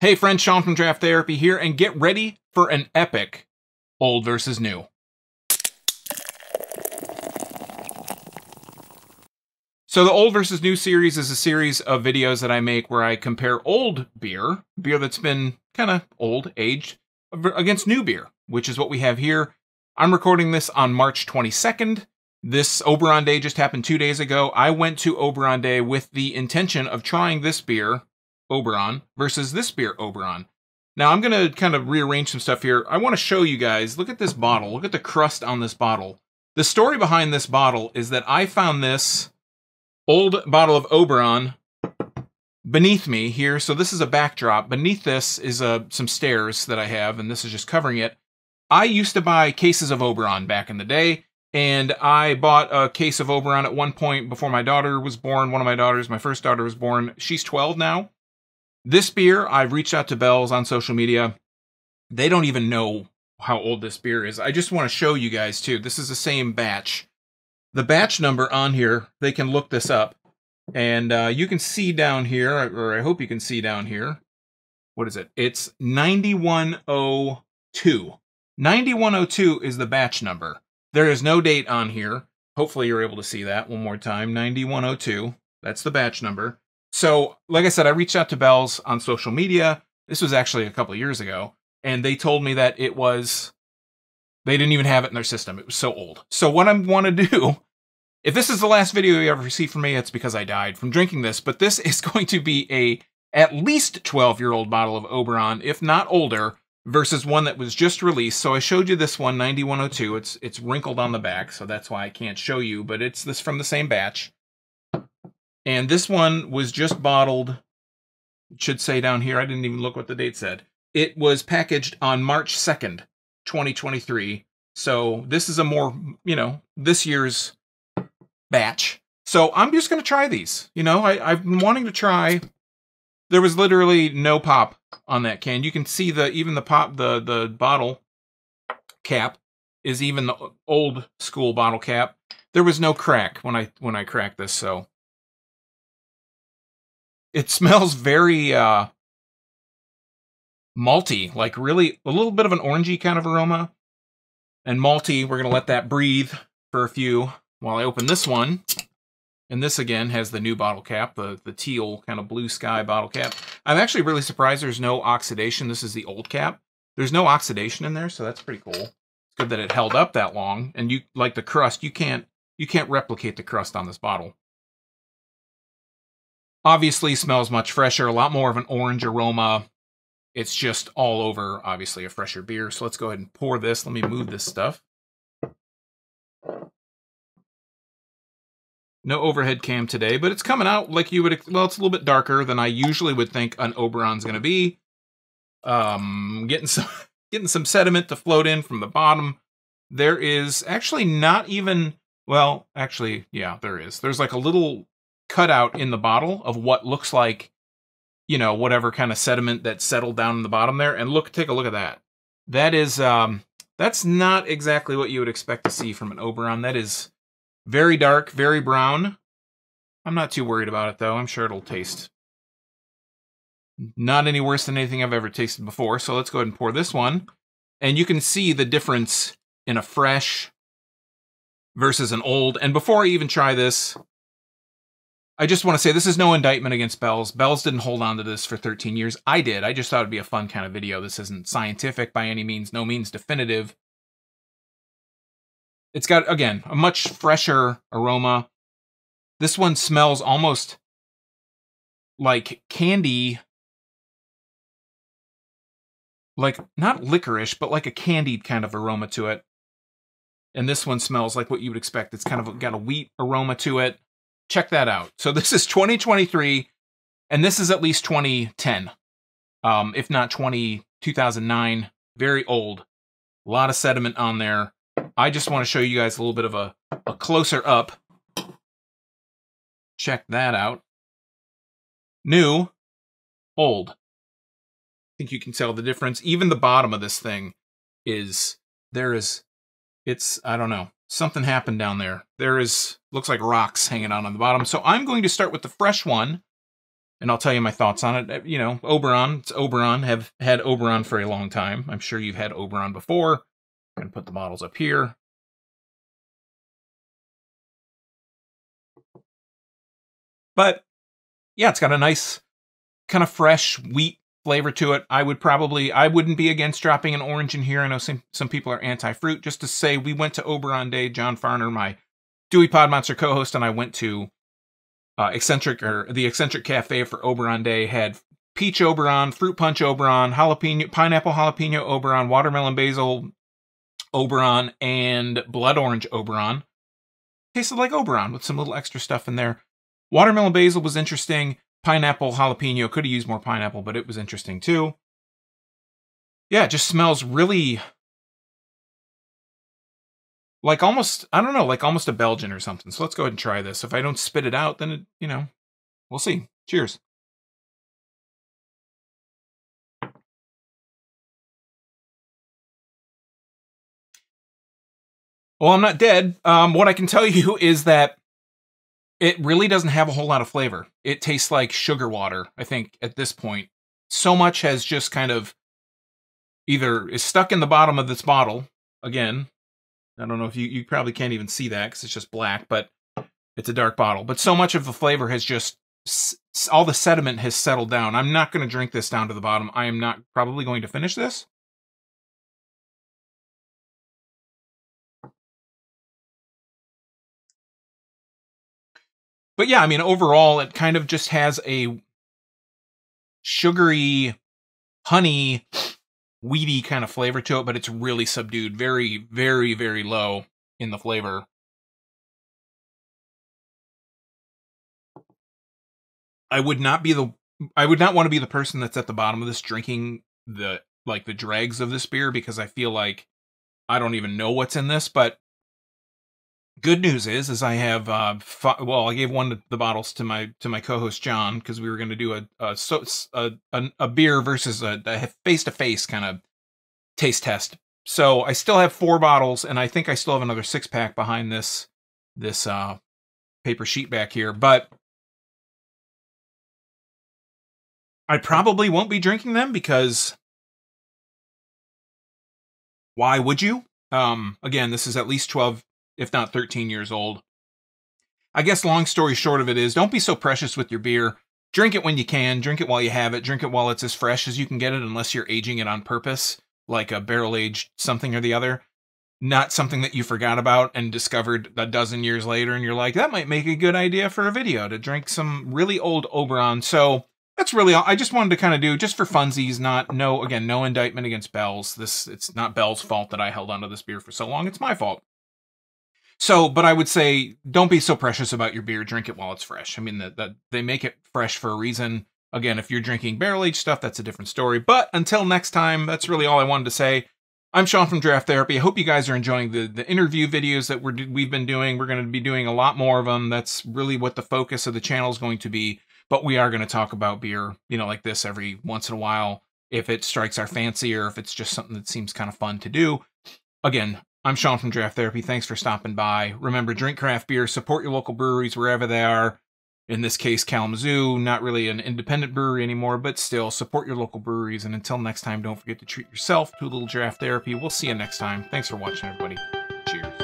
Hey friends, Sean from Draft Therapy here, and get ready for an epic old versus new. So the old versus new series is a series of videos that I make where I compare old beer that's been kind of old, aged, against new beer, which is what we have here. I'm recording this on March 22nd. This Oberon Day just happened 2 days ago. I went to Oberon Day with the intention of trying this beer, Oberon, versus this beer, Oberon. Now, I'm going to kind of rearrange some stuff here. I want to show you guys, look at this bottle. Look at the crust on this bottle. The story behind this bottle is that I found this old bottle of Oberon beneath me here. So this is a backdrop. Beneath this is some stairs that I have, and this is just covering it. I used to buy cases of Oberon back in the day, and I bought a case of Oberon at one point before my daughter was born. One of my daughters, my first daughter, was born. She's 12 now. This beer, I've reached out to Bell's on social media. They don't even know how old this beer is. I just want to show you guys, too. This is the same batch. The batch number on here, they can look this up. And you can see down here, or I hope you can see down here. What is it? It's 9102. 9102 is the batch number. There is no date on here. Hopefully you're able to see that one more time. 9102. That's the batch number. So, like I said, I reached out to Bell's on social media. This was actually a couple of years ago. And they told me that it was, they didn't even have it in their system. It was so old. So what I want to do, if this is the last video you ever see from me, it's because I died from drinking this. But this is going to be a at least 12-year-old bottle of Oberon, if not older, versus one that was just released. So I showed you this one, 9102. It's wrinkled on the back, so that's why I can't show you. But it's this from the same batch. And this one was just bottled, it should say down here, I didn't even look what the date said. It was packaged on March 2nd, 2023. So this is a more, this year's batch. So I'm just going to try these. I've been wanting to try. There was literally no pop on that can. You can see even the pop, the bottle cap is even the old school bottle cap. There was no crack when I cracked this, so. It smells very malty, like really a little bit of an orangey kind of aroma. And malty, we're going to let that breathe for a few while I open this one. And this, again, has the new bottle cap, the teal kind of blue sky bottle cap. I'm actually really surprised there's no oxidation. This is the old cap. There's no oxidation in there, so that's pretty cool. It's good that it held up that long. And you like the crust, you can't replicate the crust on this bottle. Obviously smells much fresher, a lot more of an orange aroma. It's just all over, obviously, a fresher beer. So let's go ahead and pour this. Let me move this stuff. No overhead cam today, but it's coming out like you would, well, it's a little bit darker than I usually would think an Oberon's going to be. Getting some sediment to float in from the bottom. There is actually not even, well, actually, yeah, there is. There's like a little cutout in the bottle of what looks like, whatever kind of sediment that settled down in the bottom there. And take a look at that. That is, that's not exactly what you would expect to see from an Oberon. That is very dark, very brown. I'm not too worried about it, though. I'm sure it'll taste not any worse than anything I've ever tasted before. So let's go ahead and pour this one. And you can see the difference in a fresh versus an old. And before I even try this, I just want to say this is no indictment against Bell's. Bell's didn't hold on to this for 13 years. I did. I just thought it'd be a fun kind of video. This isn't scientific by any means, no means definitive. It's got, again, a much fresher aroma. This one smells almost like candy. Like, not licorice, but like a candied kind of aroma to it. And this one smells like what you would expect. It's kind of got a wheat aroma to it. Check that out. So this is 2023, and this is at least 2010, if not 2009. Very old. A lot of sediment on there. I just want to show you guys a little bit of a closer up. Check that out. New, old. I think you can tell the difference. Even the bottom of this thing is, I don't know. Something happened down there. Looks like rocks hanging out on the bottom. So I'm going to start with the fresh one. and I'll tell you my thoughts on it. You know, Oberon, it's Oberon, have had Oberon for a long time. I'm sure you've had Oberon before. I'm going to put the bottles up here. But yeah, it's got a nice kind of fresh wheat flavor to it. I wouldn't be against dropping an orange in here. I know some people are anti-fruit. Just to say, we went to Oberon Day. John Farner, my Dewey Pod Monster co-host, and I went to the Eccentric Cafe for Oberon Day. Had peach Oberon, fruit punch Oberon, pineapple jalapeno Oberon, watermelon basil Oberon, and blood orange Oberon. Tasted like Oberon with some little extra stuff in there. Watermelon basil was interesting. Pineapple jalapeno, could have used more pineapple, but it was interesting too. Yeah, it just smells really like almost, I don't know, like almost a Belgian or something. So let's go ahead and try this. If I don't spit it out, then it, you know, we'll see. Cheers. Well, I'm not dead. What I can tell you is that it really doesn't have a whole lot of flavor. It tastes like sugar water, I think, at this point. So much has just kind of either is stuck in the bottom of this bottle. Again, I don't know if you probably can't even see that because it's just black, but it's a dark bottle. But so much of the flavor has just, all the sediment has settled down. I'm not going to drink this down to the bottom. I am not probably going to finish this. But yeah, I mean, overall, it kind of just has a sugary, honey, weedy kind of flavor to it, but it's really subdued. Very, very, very low in the flavor. I would not want to be the person that's at the bottom of this drinking the dregs of this beer, because I feel like I don't even know what's in this. But good news is I have I gave one of the bottles to my co-host John, because we were going to do a beer versus a face-to-face kind of taste test. So I still have 4 bottles, and I think I still have another 6-pack behind this paper sheet back here, but I probably won't be drinking them, because why would you? Again, this is at least 12, if not 13 years old. I guess long story short of it is, don't be so precious with your beer. Drink it when you can. Drink it while you have it. Drink it while it's as fresh as you can get it, unless you're aging it on purpose, like a barrel-aged something or the other. Not something that you forgot about and discovered a dozen years later, and you're like, that might make a good idea for a video, to drink some really old Oberon. So that's really all I just wanted to kind of do, just for funsies. No indictment against Bell's. It's not Bell's fault that I held onto this beer for so long. It's my fault. So, but I would say, don't be so precious about your beer. Drink it while it's fresh. I mean, that they make it fresh for a reason. Again, if you're drinking barrel-aged stuff, that's a different story. But until next time, that's really all I wanted to say. I'm Sean from Draft Therapy. I hope you guys are enjoying the interview videos that we've been doing. We're going to be doing a lot more of them. That's really what the focus of the channel is going to be. But we are going to talk about beer, you know, like this every once in a while, if it strikes our fancy, or if it's just something that seems kind of fun to do. Again, I'm Sean from Draft Therapy. Thanks for stopping by. Remember, drink craft beer, support your local breweries wherever they are. In this case, Kalamazoo, not really an independent brewery anymore, but still support your local breweries. And until next time, don't forget to treat yourself to a little draft therapy. We'll see you next time. Thanks for watching, everybody. Cheers.